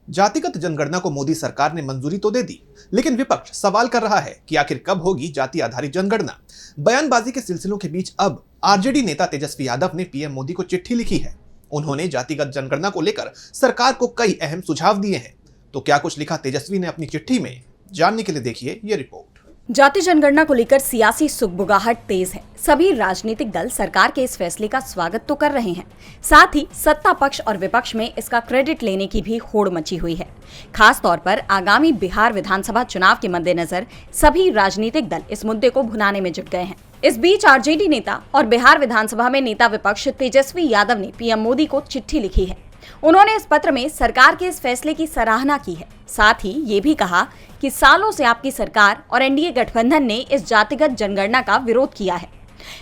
जातिगत जनगणना को मोदी सरकार ने मंजूरी तो दे दी, लेकिन विपक्ष सवाल कर रहा है कि आखिर कब होगी जाति आधारित जनगणना। बयानबाजी के सिलसिलों के बीच अब आरजेडी नेता तेजस्वी यादव ने पीएम मोदी को चिट्ठी लिखी है। उन्होंने जातिगत जनगणना को लेकर सरकार को कई अहम सुझाव दिए हैं। तो क्या कुछ लिखा तेजस्वी ने अपनी चिट्ठी में, जानने के लिए देखिए ये रिपोर्ट। जाति जनगणना को लेकर सियासी सुगबुगाहट तेज है। सभी राजनीतिक दल सरकार के इस फैसले का स्वागत तो कर रहे हैं, साथ ही सत्ता पक्ष और विपक्ष में इसका क्रेडिट लेने की भी होड़ मची हुई है। खास तौर पर आगामी बिहार विधानसभा चुनाव के मद्देनजर सभी राजनीतिक दल इस मुद्दे को भुनाने में जुट गए हैं। इस बीच आरजेडी नेता और बिहार विधानसभा में नेता विपक्ष तेजस्वी यादव ने पीएम मोदी को चिट्ठी लिखी है। उन्होंने इस पत्र में सरकार के इस फैसले की सराहना की है। साथ ही ये भी कहा कि सालों से आपकी सरकार और एनडीए गठबंधन ने इस जातिगत जनगणना का विरोध किया है।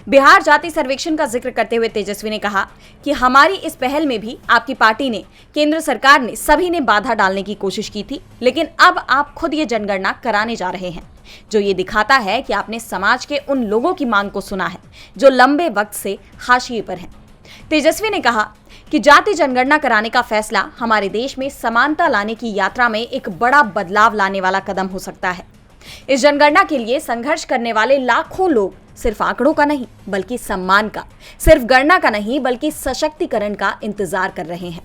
बिहार जाति सर्वेक्षण का जिक्र करते हुए तेजस्वी ने कहा कि हमारी इस पहल में भी आपकी पार्टी ने, केंद्र सरकार ने, सभी ने बाधा डालने की कोशिश की थी, लेकिन अब आप खुद ये जनगणना कराने जा रहे हैं, जो ये दिखाता है कि आपने समाज के उन लोगों की मांग को सुना है जो लंबे वक्त से हाशिए पर हैं। तेजस्वी ने कहा कि जाति जनगणना कराने का फैसला हमारे देश में समानता लाने की यात्रा में एक बड़ा बदलाव लाने वाला कदम हो सकता है। इस जनगणना के लिए संघर्ष करने वाले लाखों लोग सिर्फ आंकड़ों का नहीं बल्कि सम्मान का, सिर्फ गणना का नहीं बल्कि सशक्तिकरण का इंतजार कर रहे हैं।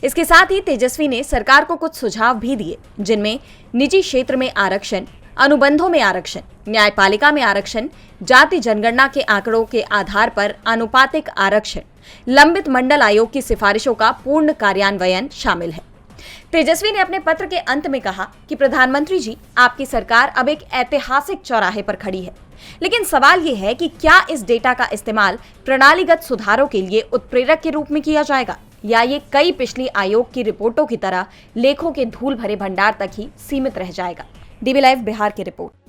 इसके साथ ही तेजस्वी ने सरकार को कुछ सुझाव भी दिए, जिनमें निजी क्षेत्र में आरक्षण, अनुबंधों में आरक्षण, न्यायपालिका में आरक्षण, जाति जनगणना के आंकड़ों के आधार पर आनुपातिक आरक्षण, लंबित मंडल आयोग की सिफारिशों का पूर्ण कार्यान्वयन शामिल है। तेजस्वी ने अपने पत्र के अंत में कहा कि प्रधानमंत्री जी, आपकी सरकार अब एक ऐतिहासिक चौराहे पर खड़ी है, लेकिन सवाल ये है कि क्या इस डेटा का इस्तेमाल प्रणालीगत सुधारों के लिए उत्प्रेरक के रूप में किया जाएगा, या ये कई पिछली आयोग की रिपोर्टों की तरह लेखों के धूल भरे भंडार तक ही सीमित रह जाएगा। डीबी लाइव बिहार की रिपोर्ट।